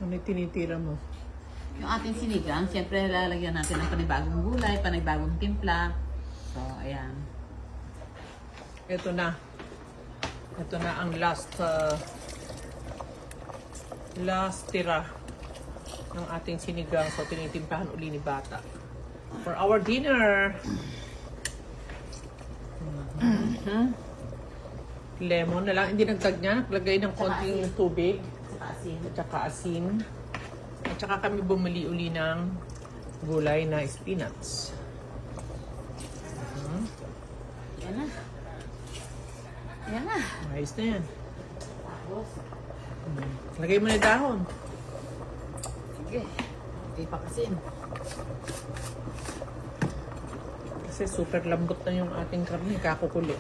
Ano yung tinitira mo? Yung ating sinigang, siyempre lalagyan natin ng panibagong gulay, panibagong timpla. So, ayan. Ito na. Ito na ang last tira ng ating sinigang. So, tinitimplahan uli ni Bata. For our dinner. Lemon na lang. Hindi nagtag niya. Naglagay ng konting tubig. At saka asin. At saka kami bumili uli ng gulay na spinach. Yan na. Yan na. Ayos na yan. Tapos, Lagay mo na dahon. sige. Hindi pa kasi. Kasi super lambot na yung ating karne. Kakukuli.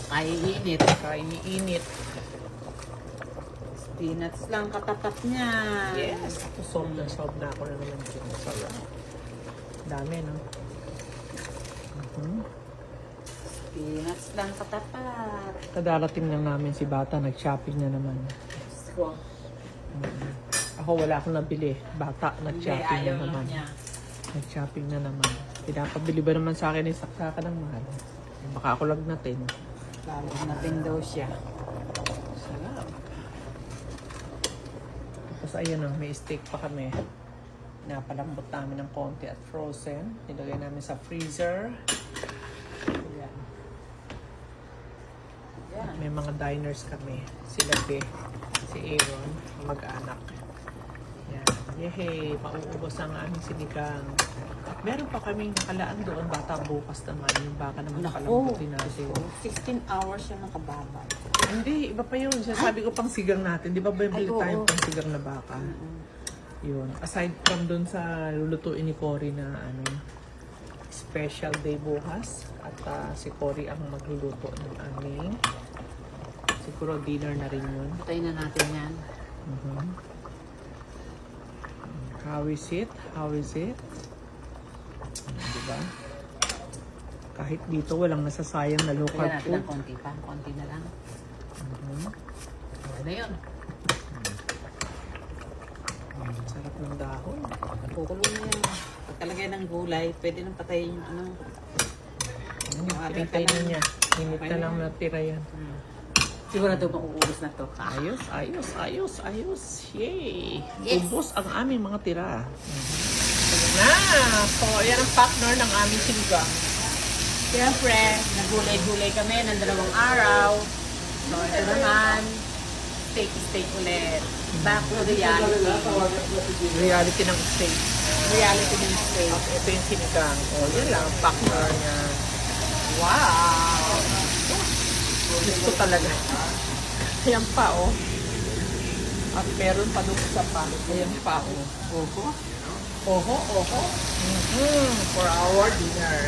Ay, init. Kainiinit. Peanuts lang katapat niya. Yes. Ako sob na ako na naman dito. Sarap. Dami, no? Peanuts lang katapat. Kadarating lang namin si Bata. Nag-shopping na naman. So, Ako wala akong nabili. Bata, nag-shopping na ayaw lang naman. niya. Nag-shopping na naman. Pinapabili ba naman sa akin yung saksakan ng mahal? Baka ako lagnatin. Lalo natin daw siya. Sarap. Tapos ayun o, may steak pa kami. Napalambot namin ng konti at frozen. Nilagay namin sa freezer. Ayan. Yan. May mga diners kami. Sila Be, si Aaron, mag-anak. Yan. Yehey, mauubos ang aming sinigang. At meron pa kaming nakalaan doon, Bata, bukas naman. Yung baka naman nakalambutin natin. 16 hours siya nakababa. Hindi, iba pa yun. Sabi ko pang sigang natin. Di ba bibili Ay, oo. tayong pang sigang na baka? Yun. Aside from dun sa lulutuin ni Cory na special day bukas. At si Cory ang magluluto ng aming siguro dinner na rin yun. Patayin na natin yan. How is it? How is it? Diba? Kahit dito walang nasasayang na local Lagyan natin food. ng konti pa. Konti na lang. Okay na yun. Sarap ng dahon. Kukulo na yan. Pagkalagay ng gulay, pwede nang patayin yung ano. Yung ating Hintay na kalan. niya. Hinit na lang natira yan. Sigurado makuubos na to. Ayos, ayos, ayos, ayos. Yay! Yes. Ubos ang aming mga tira. Na! So, yan ang partner ng aming sinigang. Siyempre, nagulay-gulay kami ng 2 araw. So, ito naman, steak ulit. Back to reality. Reality ng steak. Reality ng steak. At ito yung sinigang. O, yan lang ang partner niya. Wow! Gusto talaga. Ayan pa, oh. At meron pa doon sa pa. Ayan pa, oh. Oho. Oho, oho. For our dinner.